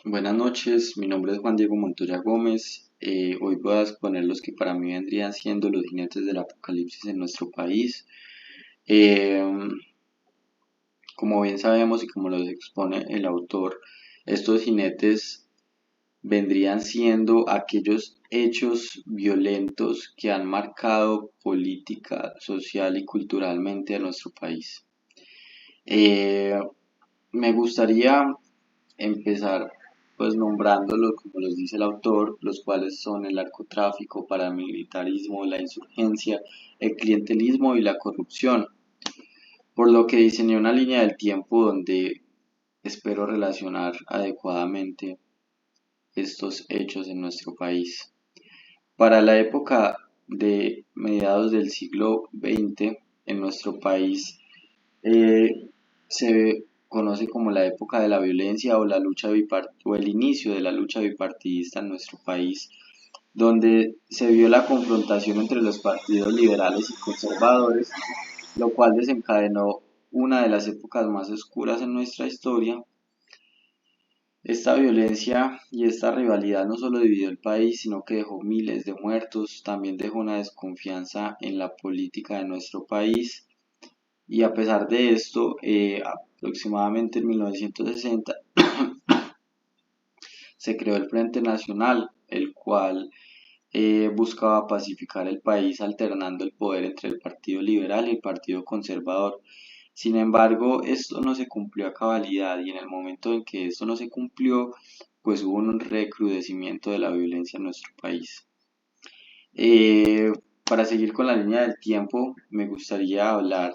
Buenas noches, mi nombre es Juan Diego Montoya Gómez. Hoy voy a exponer los que para mí vendrían siendo los jinetes del apocalipsis en nuestro país. Eh, Como bien sabemos y como los expone el autor, estos jinetes vendrían siendo aquellos hechos violentos que han marcado política, social y culturalmente a nuestro país. Eh, Me gustaría empezar pues nombrándolos como los dice el autor, los cuales son el narcotráfico, paramilitarismo, la insurgencia, el clientelismo y la corrupción, por lo que diseñé una línea del tiempo donde espero relacionar adecuadamente estos hechos en nuestro país. Para la época de mediados del siglo XX en nuestro país se conoce como la época de la violencia o la lucha o el inicio de la lucha bipartidista en nuestro país, donde se vio la confrontación entre los partidos liberales y conservadores, lo cual desencadenó una de las épocas más oscuras en nuestra historia. Esta violencia y esta rivalidad no solo dividió el país, sino que dejó miles de muertos, también dejó una desconfianza en la política de nuestro país y a pesar de esto, aproximadamente en 1960 se creó el Frente Nacional, el cual buscaba pacificar el país alternando el poder entre el Partido Liberal y el Partido Conservador. Sin embargo, esto no se cumplió a cabalidad y en el momento en que esto no se cumplió, pues hubo un recrudecimiento de la violencia en nuestro país. Eh, para seguir con la línea del tiempo, me gustaría hablar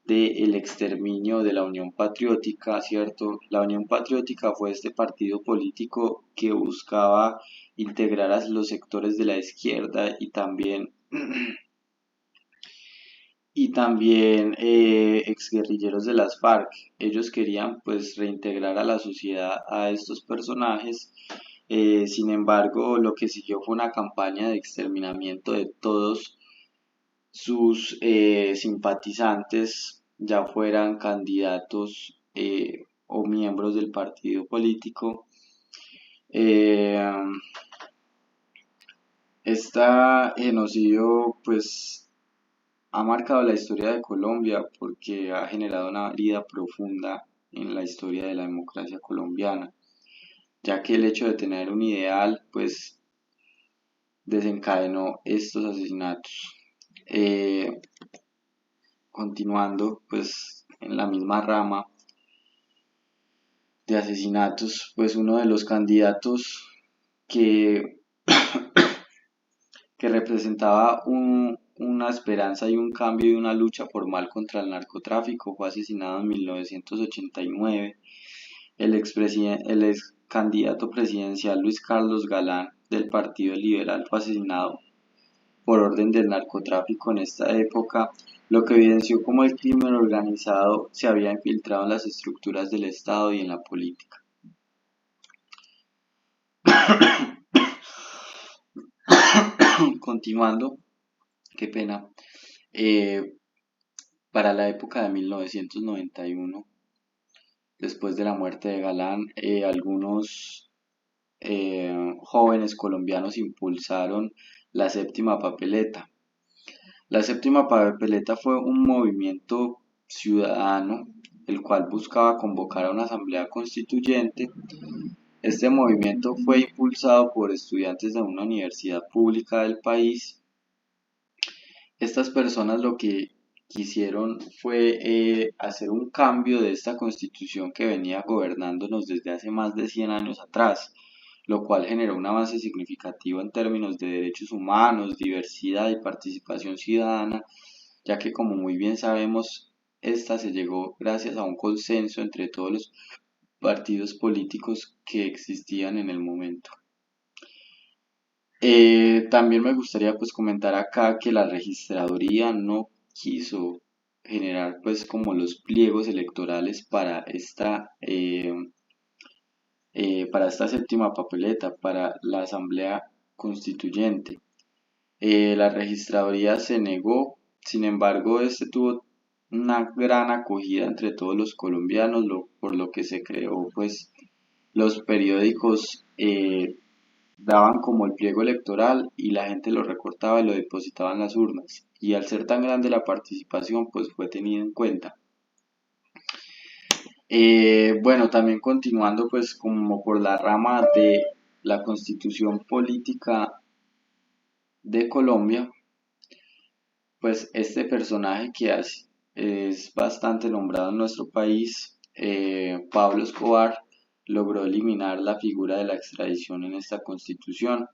del exterminio de la Unión Patriótica, ¿cierto? La Unión Patriótica fue este partido político que buscaba integrar a los sectores de la izquierda y también exguerrilleros de las FARC. Ellos querían pues reintegrar a la sociedad a estos personajes. Sin embargo, lo que siguió fue una campaña de exterminamiento de todos sus simpatizantes, ya fueran candidatos o miembros del partido político. Eh, Esta genocidio pues ha marcado la historia de Colombia porque ha generado una herida profunda en la historia de la democracia colombiana, ya que el hecho de tener un ideal pues desencadenó estos asesinatos. Eh, Continuando pues en la misma rama de asesinatos, pues uno de los candidatos que, que representaba una esperanza y un cambio y una lucha formal contra el narcotráfico fue asesinado en 1989. El ex candidato presidencial Luis Carlos Galán del Partido Liberal fue asesinado por orden del narcotráfico en esta época, lo que evidenció cómo el crimen organizado se había infiltrado en las estructuras del Estado y en la política. Continuando, qué pena, eh, para la época de 1991, después de la muerte de Galán, algunos jóvenes colombianos impulsaron la séptima papeleta. La séptima papeleta fue un movimiento ciudadano el cual buscaba convocar a una asamblea constituyente. Este movimiento fue impulsado por estudiantes de una universidad pública del país. Estas personas lo que quisieron fue hacer un cambio de esta constitución que venía gobernándonos desde hace más de 100 años atrás, lo cual generó un avance significativo en términos de derechos humanos, diversidad y participación ciudadana, ya que como muy bien sabemos, esta se llegó gracias a un consenso entre todos los partidos políticos que existían en el momento. También me gustaría pues comentar acá que la registraduría no quiso generar pues como los pliegos electorales para esta séptima papeleta, para la asamblea constituyente. La registraduría se negó, sin embargo este tuvo una gran acogida entre todos los colombianos, por lo que se creó pues los periódicos daban como el pliego electoral y la gente lo recortaba y lo depositaba en las urnas. Y al ser tan grande la participación, pues fue tenida en cuenta. Bueno, también continuando pues como por la rama de la constitución política de Colombia, pues este personaje es bastante nombrado en nuestro país, Pablo Escobar, logró eliminar la figura de la extradición en esta constitución,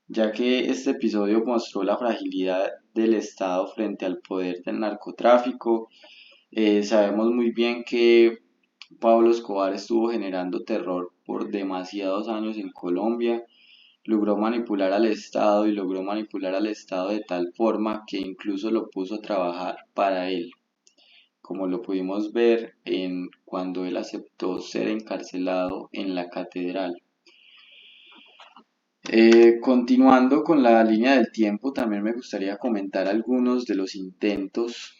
ya que este episodio mostró la fragilidad del Estado frente al poder del narcotráfico. Sabemos muy bien que Pablo Escobar estuvo generando terror por demasiados años en Colombia, logró manipular al Estado y logró manipular al Estado de tal forma que incluso lo puso a trabajar para él, como lo pudimos ver en cuando él aceptó ser encarcelado en la catedral. Continuando con la línea del tiempo, también me gustaría comentar algunos de los intentos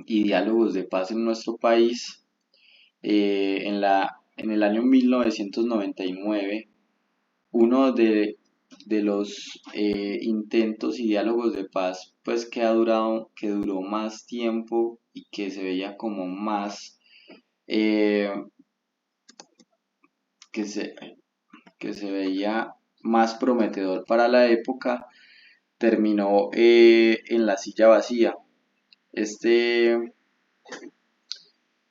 y diálogos de paz en nuestro país. En el año 1999, uno de los intentos y diálogos de paz, pues que duró más tiempo y que se veía como más, eh, que se, que se veía más prometedor para la época, terminó en la silla vacía. Este,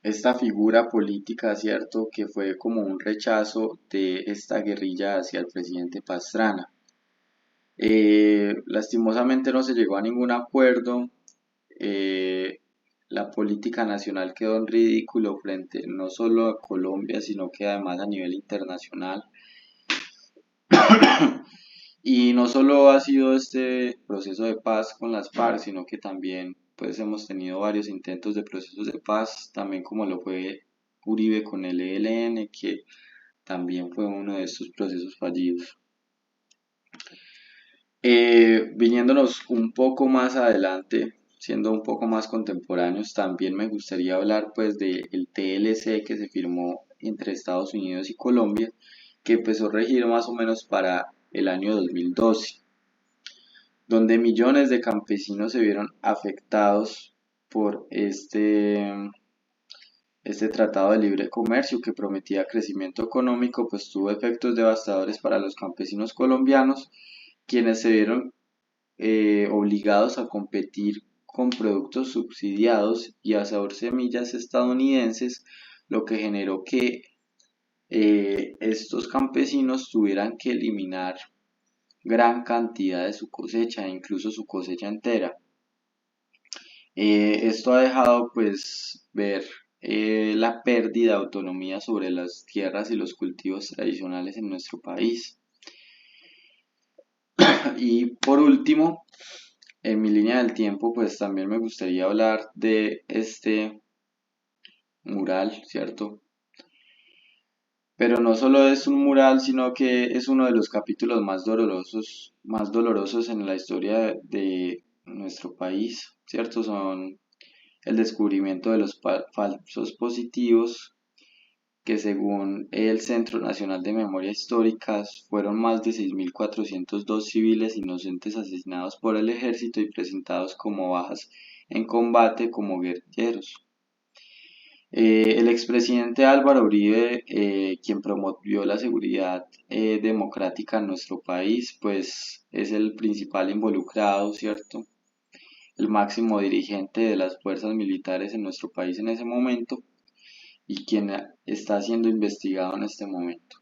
esta figura política, cierto, que fue como un rechazo de esta guerrilla hacia el presidente Pastrana. Lastimosamente no se llegó a ningún acuerdo. eh, la política nacional quedó en ridículo frente no solo a Colombia, sino que además a nivel internacional. Y no solo ha sido este proceso de paz con las FARC, sino que también pues hemos tenido varios intentos de procesos de paz, también como lo fue Uribe con el ELN, que también fue uno de estos procesos fallidos. Viniéndonos un poco más adelante, siendo un poco más contemporáneos, también me gustaría hablar pues del TLC que se firmó entre Estados Unidos y Colombia, que empezó a regir más o menos para el año 2012, donde millones de campesinos se vieron afectados por este tratado de libre comercio que prometía crecimiento económico, pues tuvo efectos devastadores para los campesinos colombianos, quienes se vieron obligados a competir con productos subsidiados y a usar semillas estadounidenses, lo que generó que estos campesinos tuvieran que eliminar gran cantidad de su cosecha, incluso su cosecha entera. Esto ha dejado pues ver la pérdida de autonomía sobre las tierras y los cultivos tradicionales en nuestro país. Y por último, en mi línea del tiempo, pues también me gustaría hablar de este mural, ¿cierto? Pero no solo es un mural, sino que es uno de los capítulos más dolorosos en la historia de nuestro país, ¿cierto? Son el descubrimiento de los falsos positivos, que según el Centro Nacional de Memoria Histórica fueron más de 6.402 civiles inocentes asesinados por el ejército y presentados como bajas en combate como guerrilleros. El expresidente Álvaro Uribe, quien promovió la seguridad democrática en nuestro país, pues es el principal involucrado, ¿cierto? El máximo dirigente de las fuerzas militares en nuestro país en ese momento y quien está siendo investigado en este momento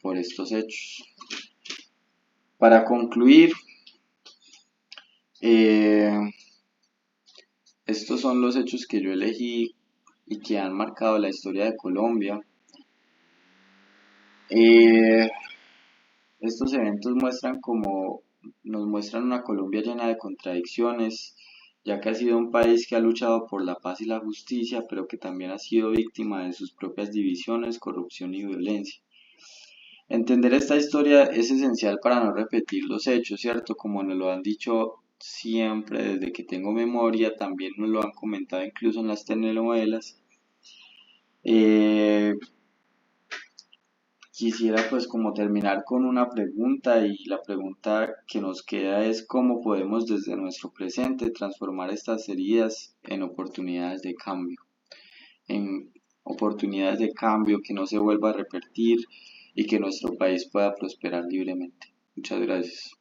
por estos hechos. Para concluir, eh, estos son los hechos que yo elegí y que han marcado la historia de Colombia. Eh, Estos eventos nos muestran una Colombia llena de contradicciones, ya que ha sido un país que ha luchado por la paz y la justicia, pero que también ha sido víctima de sus propias divisiones, corrupción y violencia. Entender esta historia es esencial para no repetir los hechos, ¿cierto? Como nos lo han dicho siempre desde que tengo memoria, también nos lo han comentado incluso en las telenovelas. quisiera pues como terminar con una pregunta y la pregunta que nos queda es cómo podemos desde nuestro presente transformar estas heridas en oportunidades de cambio, en oportunidades de cambio que no se vuelva a repetir y que nuestro país pueda prosperar libremente. Muchas gracias.